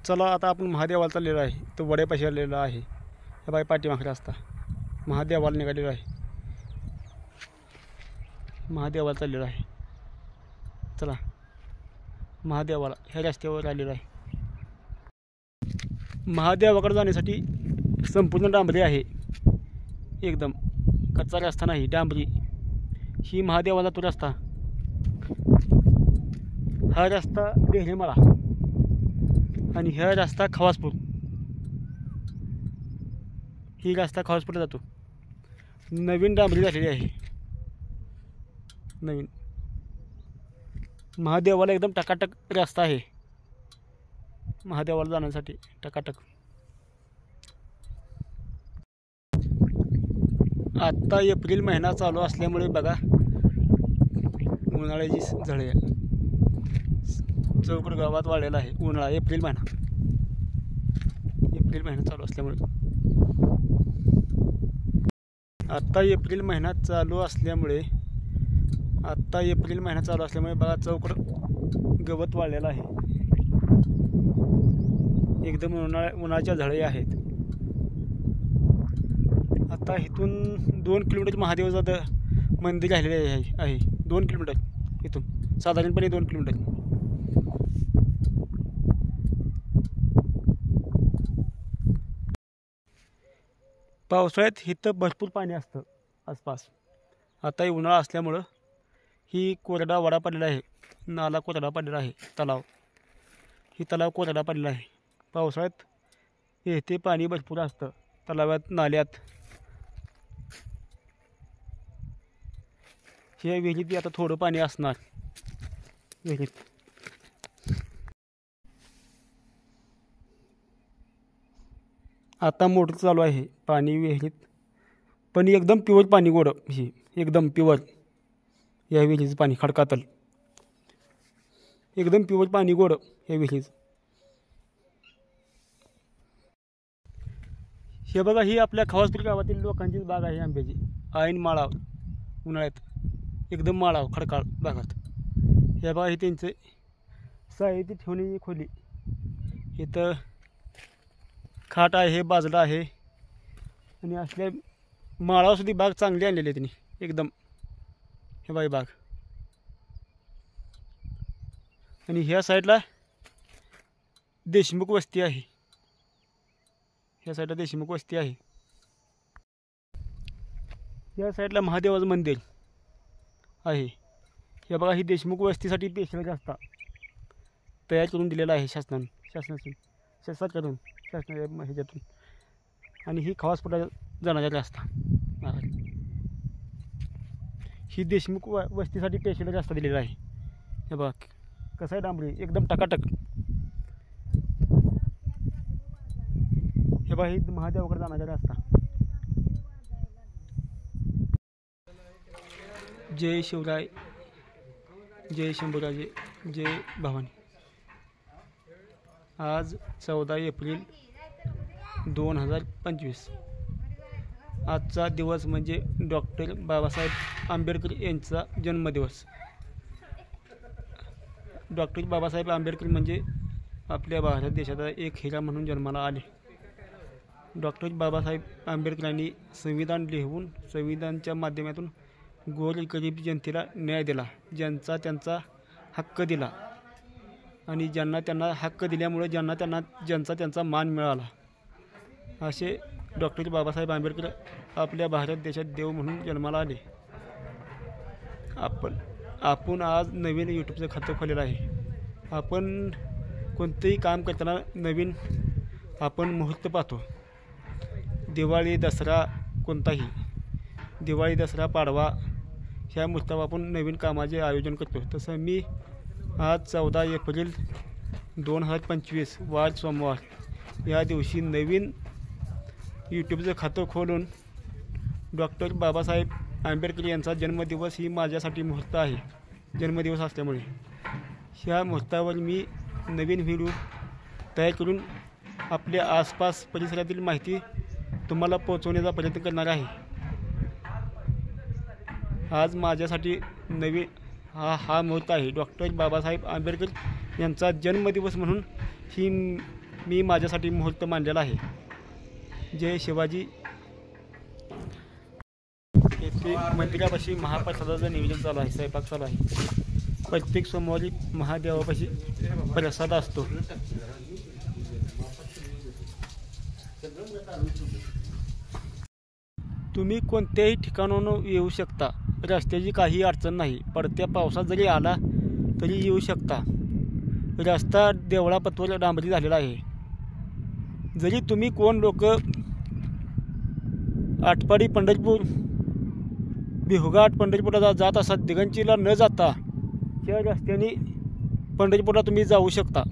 चला आता आपण महादेवाला चाललेलो आहे. तो वड्यापाशी आलेला आहे. हे बाई पाठीमागे रस्ता महादेवाला निघालेलो आहे. महादेवाला चाललेलो आहे. चला महादेवाला ह्या रस्त्यावर आलेलो आहे. महादेवाकडे जाण्यासाठी संपूर्ण डांबरी आहे. एकदम कच्चा रस्ता नाही, डांबरी. ही महादेवाला तो रस्ता. हा रस्ता देहरेमाळा आणि हा रस्ता खवासपूर. ही रस्ता खवासपूरला जातो. नवीन डांबरी झालेली आहे. नवीन महादेवाला एकदम टकाटक रस्ता आहे. महादेवाला जाण्यासाठी टकाटक. आत्ता एप्रिल महिना चालू असल्यामुळे बघा उन्हाळ्याची झळे चौकड गावात वाढलेला आहे. उन्हाळा एप्रिल महिना चालू असल्यामुळे आत्ता एप्रिल महिना चालू असल्यामुळे बघा चौकड गवत वाढलेलं आहे. एकदम उन्हाच्या झळे आहेत. आता इथून 2 किलोमीटर महादेवाचं मंदिर राहिलेले आहे. 2 किलोमीटर इथून साधारणपणे 2 किलोमीटर. पावसाळ्यात इथं भरपूर पाणी असतं आसपास. आता उन्हाळा असल्यामुळं ही कोरडा वडा पडलेला आहे. नाला कोरडा पडलेला आहे. तलाव कोरडा पडलेला आहे. पावसाळ्यात येथे पाणी भरपूर असतं तलावात, नाल्यात. हे विहिरीत आता थोडं पाणी असणार विहिरीत. आता मोटर चालू आहे. पाणी विहिरीत पण एकदम प्युअर पाणी, गोड. ही एकदम प्युअर. या विहिरीचं पाणी खडकातल एकदम प्युअर पाणी, गोड या विहिरीचं. हे बघा, ही आपल्या खवासपूर गावातील लोकांचीच बाग आहे आंब्याची. ऐन माळाव उन्हाळ्यात एकदम माळाव खडकाळ भागात. हे बघा, ही त्यांचे साहित्य ठेवण्याची खोली. इथं खाट आहे, बाजडा आहे आणि असल्या माळावसुद्धा बाग चांगली आणलेली आहे त्यांनी एकदम. हे बाई बाग. आणि ह्या साईडला देशमुख वस्ती आहे. ह्या साईडला देशमुख वस्ती आहे. या साईडला महादेवाचं मंदिर आहे. हे बघा, ही देशमुख वस्तीसाठी स्पेशल रस्ता तयार करून दिलेला आहे शासनातून ह्याच्यातून. आणि ही खवासपूरला जाण्याचा रस्ता. ही देशमुख वस्तीसाठी स्पेशल रस्ता दिलेला आहे. हे बघा कसं आहे, डांबरी एकदम टकाटक. हे बघा, ही महादेवाकडे जाण्याचा रस्ता. जय शिवराय, जय शंभूराजे, जय भवानी. आज 14 एप्रिल 2025. आजचा दिवस म्हणजे डॉक्टर बाबासाहेब आंबेडकर यांचा जन्मदिवस. डॉक्टर बाबासाहेब आंबेडकर म्हणजे आपल्या भारत देशाचा एक हिरा म्हणून जन्माला आले. डॉक्टर बाबासाहेब आंबेडकरांनी संविधान लिहून संविधानाच्या माध्यमातून गोरगरीब जनतेला न्याय दिला. ज्यांचा त्यांचा हक्क दिला आणि ज्यांना त्यांना हक्क दिल्यामुळे ज्यांचा त्यांचा मान मिळाला. असे डॉक्टर बाबासाहेब आंबेडकर आपल्या भारत देशात देव म्हणून जन्माला आले. आपण आज नवीन यूट्यूबचं खातं खोलेलं आहे. आपण कोणतेही काम करताना नवीन आपण मुहूर्त पाहतो. दिवाळी, दसरा, कोणताही दिवाळी, दसरा, पाडवा ह्या मुहूर्तावर आपण नवीन कामाचे आयोजन करतो. तसं मी आज 14 एप्रिल 2025 वार सोमवार या दिवशी नवीन यूट्यूबचं खातं खोलून डॉक्टर बाबासाहेब आंबेडकर यांचा जन्मदिवस ही माझ्यासाठी मुहूर्त आहे. जन्मदिवस असल्यामुळे ह्या मुहूर्तावर मी नवीन व्हिडिओ तयार करून आपल्या आसपास परिसरातील माहिती तुम्हाला पोहोचवण्याचा प्रयत्न करणार आहे. आज माझ्यासाठी नवीन हा मुहूर्त आहे. डॉक्टर बाबासाहेब आंबेडकर यांचा जन्मदिवस म्हणून ही मी माझ्यासाठी मुहूर्त मांडलेला आहे। जय शिवाजी। येथे मंदिरापाशी महाप्रसादाचं नियोजन चालू आहे, स्वयंपाक चालू आहे। प्रत्येक सोमवारी महादेवापाशी प्रसाद असतो। तुम्ही कोणत्याही ठिकाणाहून येऊ शकता, रस्त्याची काही अडचण नाही। पडत्या पावसात जरी आला तरी येऊ शकता। रस्ता देवळापतवर डांबरी झालेला आहे। जरी तुम्ही कोण लोक आटपाडी पंढरपूर भिवघाट पंढरपूरला जात असाल, दिगंचीला न जाता त्या रस्त्याने पंढरपूरला तुम्ही जाऊ शकता।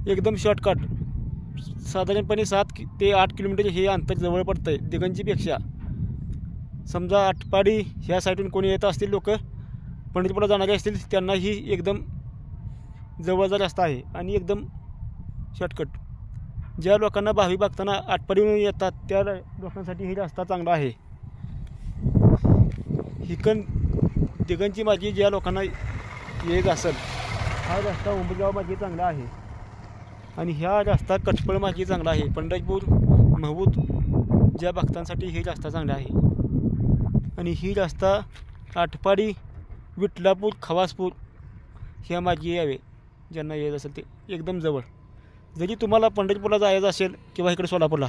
एकदम शॉर्टकट, साधारणपणे 7 ते 8 किलोमीटर हे अंतर जवळ पडतं आहे दिगंजीपेक्षा। समजा आटपाडी ह्या साईडून कोणी येत असतील, लोक पंढरपूरला जाणारे असतील, त्यांनाही एकदम जवळचा रस्ता आहे आणि एकदम शॉर्टकट। ज्या लोकांना भावी बघताना आटपाडीहून येतात त्या लोकांसाठी ही रस्ता चांगला आहे। हिकन दिगंची माझी ज्या लोकांना येत असेल, हा रस्ता उंबरगाव माझी चांगला आहे आणि ह्या रस्ता कटपळ माझी चांगला आहे। पंढरपूर महबूद ज्या भक्तांसाठी ही रस्ता चांगला आहे आणि ही रस्ता आटपाडी विठलापूर खवासपूर ह्या माझी यावे ज्यांना येत असेल ते एकदम जवळ। जरी तुम्हाला पंढरपूरला जायचं असेल किंवा इकडे सोलापूरला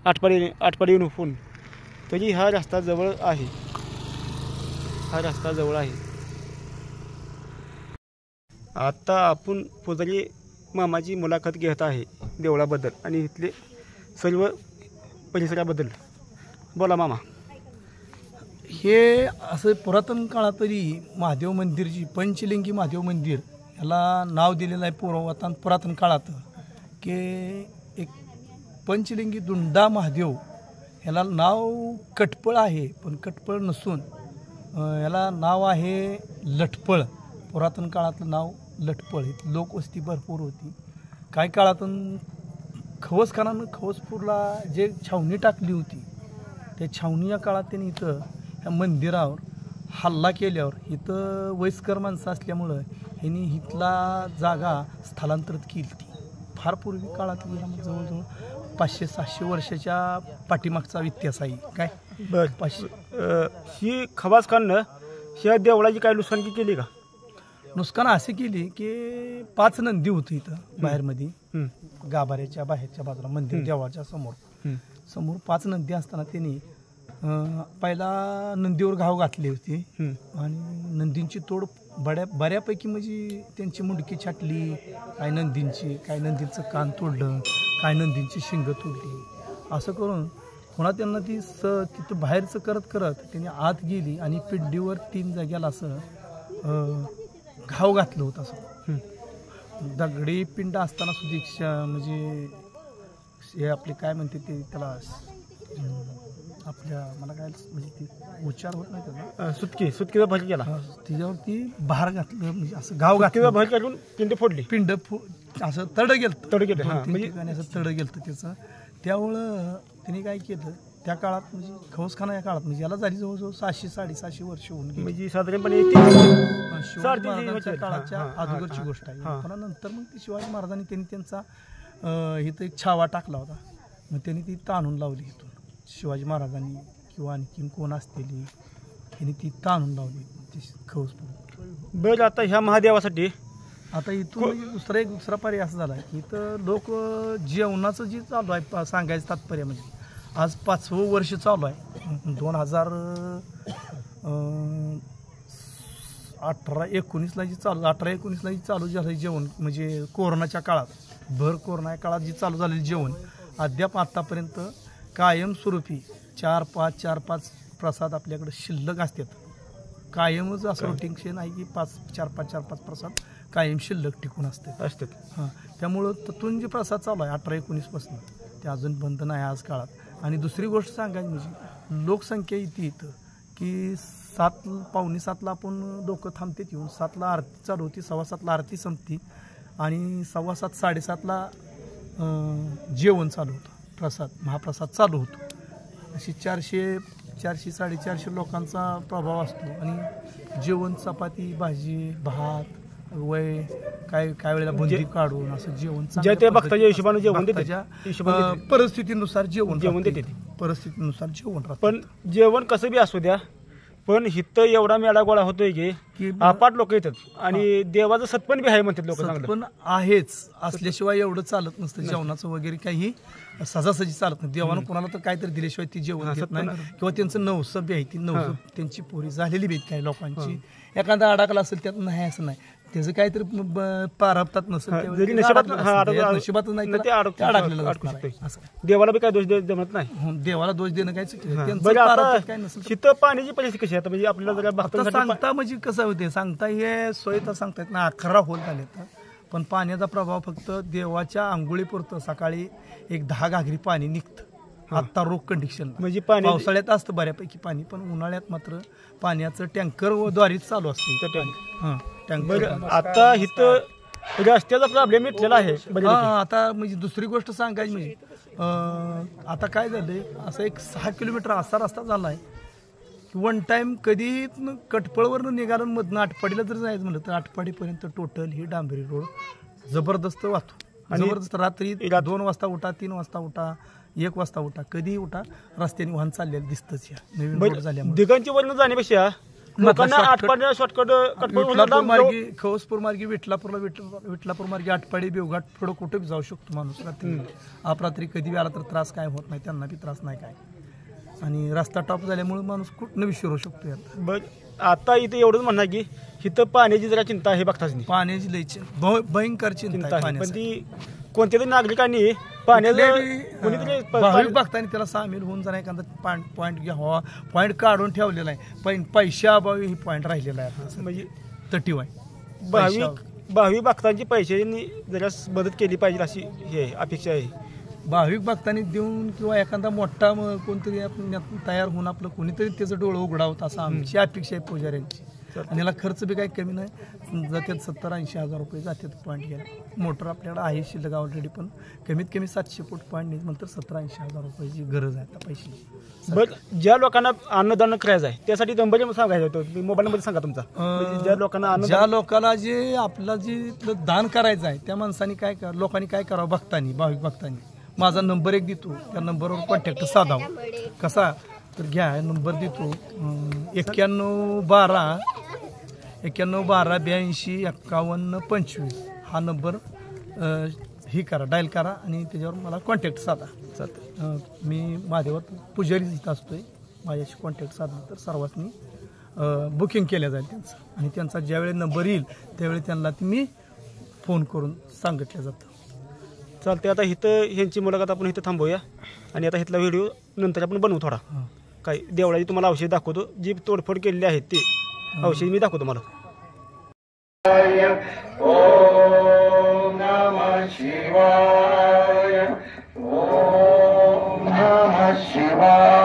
आटपाडीहून उठून, तरी हा रस्ता जवळ आहे, हा रस्ता जवळ आहे। आता आपण पुजारी मामाची मुलाखत घेत आहे देवळाबद्दल आणि इथले सर्व परिसराबद्दल। बोला मामा। हे असं पुरातन काळात तरी महादेव मंदिरची पंचलिंगी महादेव मंदिर याला नाव दिलेलं आहे पुरातन काळात, की एक पंचलिंगी दुंडा महादेव याला नाव कटपळ आहे, पण कटपळ नसून याला नाव आहे लटपळ। पुरातन काळातलं नाव लटपळ। इथं लोकवस्ती भरपूर होती। काही काळातून खवसखानानं खवसपूरला जे छावणी टाकली होती, त्या छावणी या काळात त्यांनी इथं ह्या मंदिरावर हल्ला केल्यावर इथं वयस्कर माणसं असल्यामुळं ह्यांनी इथला जागा स्थलांतरित केली ती। फार पूर्वी काळातली जवळजवळ 500-600 वर्षाच्या पाठीमागचा इतिहास आहे। काय बरं, 500 ही खवासखाननं ह्या देवळाची काय नुकसानकी केली का? नुकसान असे केली की 5 नंदी होती इथं बाहेरमध्ये, गाभाऱ्याच्या बाहेरच्या बाजूला मंदिर देवळाच्या समोर 5 नंदी असताना त्यांनी पहिला नंदीवर घाव घातली होती आणि नंदींची तोड बऱ्यापैकी म्हणजे त्यांची मुंडकी छाटली, काय नंदींची, काय नंदींचं कान तोडलं, काय नंदींची शिंग तोडली। असं करून पुन्हा त्यांना ती तिथं बाहेरचं करत करत त्यांनी आत गेली आणि पिंडीवर 3 जाग्याला असं घाव घातलं होतं। असं दगडी पिंड असताना सुद्धा म्हणजे हे आपले काय म्हणते ते त्याला आपल्या मला काय म्हणजे ते उच्चार होत नाही त्याचा, सुटकीचा भर केला, तिच्यावरती भार घातलं, म्हणजे असं घाव घातलं, भर काढून पिंड फोडली, असं तड गेलं म्हणजे असं तड गेलं त्याचं। त्यामुळं त्यांनी काय केलं त्या काळात, म्हणजे खवसखाना या काळात, म्हणजे याला झाली जवळजवळ 600-750 वर्ष होऊन गेली, म्हणजे साधारणपणे शिवाजी महाराजांच्या काळाच्या अगोदरची गोष्ट आहे। पण नंतर मग ती शिवाजी महाराजांनी त्यांनी त्यांचा इथं एक छावा टाकला होता, मग त्यांनी ती ताणून लावली इथून शिवाजी महाराजांनी किंवा आणखीन कोण असलेली त्यांनी ती ताणून लावली ती खवसपूर। बरं, आता ह्या महादेवासाठी आता इथून दुसरा पर्याय असा झाला की इथं लोक जेवणाचं जे चालू आहे सांगायचं तात्पर्य म्हणजे आज 5वं वर्ष चालू आहे। 2018-19ला जी चालू 18-19ला जी चालू झालं जेवण, म्हणजे कोरोनाच्या काळात, भर कोरोना या काळात जी चालू झालेली जेवण अद्याप आत्तापर्यंत कायमस्वरूपी 4-5 प्रसाद आपल्याकडे शिल्लक असतात। कायमच असं रुटीन नाही की 4-5 प्रसाद कायम शिल्लक टिकून असतात। हां, त्यामुळं त्यातून जे प्रसाद चालू आहे 18-19पासून ते अजून बंद नाही आज काळात। आणि दुसरी गोष्ट सांगायची म्हणजे लोकसंख्या इथं की 7-7:45ला आपण लोक थांबतात येऊन, 7ला आरती चालू होती, 7:15ला आरती संपती आणि 7:15-7:30ला जेवण चालू होतं, महाप्रसाद चालू होतो। अशी 400-450 लोकांचा प्रभाव असतो आणि जेवण चपाती भाजी भात वय काय वेळेला बंदी काढून असं जेवण ज्या त्या भक्ताच्या हिशोबाने जेवण देते भक्ताच्या परिस्थितीनुसार जेवण जेवण देते परिस्थितीनुसार जेवण राहतं. पण जेवण कसं बी असू द्या, पण हिथं एवढा मेळा गोळा होतोय की अपाट लोक येतात आणि देवाचं सत्पन बी आहे म्हणतात लोक. चांगलं पण आहेच, असल्याशिवाय एवढं चालत नसतं. जेवणाचं वगैरे काही सजासजी चालत नाही. देवानं कोणाला तर काहीतरी दिल्याशिवाय ती जेवण देत नाही. किंवा त्यांचं नवसं बी आहे, ती नवसं त्यांची पोरी झालेली बी आहेत काही लोकांची. एखादा अडकला असेल त्यात नाही असं नाही, त्याचं काहीतरी पारपतात नसेल नशिबातच नाही ते अडकलेलं असं. देवाला बी काय दोष जमत नाही. देवाला दोष देणं काय चुकीचं काय नसेल. तिथं पाण्याची परिस्थिती कशी आहे म्हणजे आपल्याला जरा भक्तांसाठी सांगता म्हणजे कसं होते सांगता हे सोयीता सांगता येत ना. 11 होल झाले तर पण पाण्याचा प्रभाव फक्त देवाच्या आंघोळीपुरतं सकाळी एक 10 घागरी पाणी निघतं. आत्ता रोग कंडिशन म्हणजे पावसाळ्यात असतं बऱ्यापैकी पाणी, पण उन्हाळ्यात मात्र पाण्याचं टँकर द्वारेच चालू असतं. टँकर आता इथं रस्त्याचा प्रॉब्लेम मिटलेला आहे. आता म्हणजे दुसरी गोष्ट सांगायची म्हणजे आता काय झालंय, असं एक 6 किलोमीटर असा रस्ता झाला आहे की वन टाइम कधी कटपळवरनं निघालं मधनं आटपाडीला जर जायचं म्हणलं तर आटपाडीपर्यंत टोटल ही डांबरी रोड जबरदस्त वाहतो. जबरदस्त रात्री 2 वाजता उठा, 3 वाजता उठा, 1 वाजता उठा, कधी उठा रस्त्याने वाहन चाललेलं दिसतंच. या नवीन रोड झाल्यामुळे दिगंची वर्ण जाण्यापेक्षा लोकांना आटपाडी मार्गी खवसपूर मार्गी विठलापूर मार्गी आटपाडी बेवघाट पुढं कुठे बी जाऊ शकतो माणूस. रात्री अपरात्री कधी बी आला तर त्रास काय होत नाही, त्यांना बी त्रास नाही काय. आणि रस्ता टॉप झाल्यामुळे माणूस कुठनं बी शिरू शकतो. आता इथे एवढंच म्हणणार की इथं पाण्याची जरा चिंता आहे बघताच नाही. पाण्याची लई भयंकर चिंता आहे. पण ती कोणत्या तरी नागरिकांनी पाण्याला भाविक भक्तांनी त्याला सामील होऊन जाणार. एखादा पॉईंट घ्यावा, पॉईंट काढून ठेवलेला आहे. पैशाअभावी ही पॉईंट राहिलेला आहे म्हणजे तटीव आहे. भाविक भक्तांची पैशांनी जरा मदत केली पाहिजे अशी हे अपेक्षा आहे. भाविक भक्तांनी देऊन किंवा एखादा मोठा कोणतरी तयार होऊन आपलं कोणीतरी त्याचं डोळं उघडावं असं आमची अपेक्षा आहे पुजाऱ्यांची. आणि याला खर्च बी काही कमी नाही, जातात 70-80 हजार रुपये जातात पॉईंट घ्यायला. मोटर आपल्याकडे आहे शिल्लक ऑलरेडी, पण कमीत कमी 700 फूट पॉईंट नाही नंतर 70-80 हजार रुपयाची गरज आहे आता पैशाची. बरं, ज्या लोकांना अन्नदान करायचं आहे त्यासाठी नंबर सांगायचा होतो, मोबाईल नंबर सांगा तुमचा. ज्या लोकांना जे आपलं जे दान करायचं आहे त्या माणसाने लोकांनी काय करावं, भक्तांनी भाविक भक्तांनी माझा नंबर एक देतो, त्या नंबरवर कॉन्टॅक्ट साधावा. कसा तर घ्या नंबर देतो 9112 82 51 25 हा नंबर ही करा, डायल करा आणि त्याच्यावर मला कॉन्टॅक्ट साधा. मी महादेवात पुजारी इथं असतोय, माझ्याशी कॉन्टॅक्ट साधला तर सर्वांनी बुकिंग केल्या जाईल त्यांचं. आणि त्यांचा ज्यावेळी नंबर येईल त्यावेळी त्यांना मी फोन करून सांगितलं जातं. चालते. आता इथं ह्यांची मुलाखत आपण इथं थांबवूया आणि आता इथला व्हिडिओ नंतर आपण बनवू थोडा. काय देवळाची तुम्हाला औषध दाखवतो, जी तोडफोड केलेली आहेत ती औषध मी दाखवतो तुम्हाला. ओम नमः शिवाय, ओम नमः शिवाय.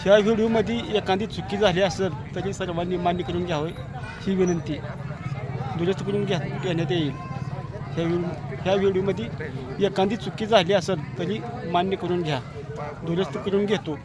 ह्या व्हिडिओमध्ये एखादी चुकी झाली असेल तरी सर्वांनी मान्य करून घ्यावे ही विनंती दुरुस्त करून घेण्यात येईल. ह्या व्हिडिओमध्ये एखादी चुकी झाली असेल तरी मान्य करून घ्या, दुरुस्त करून घेतो.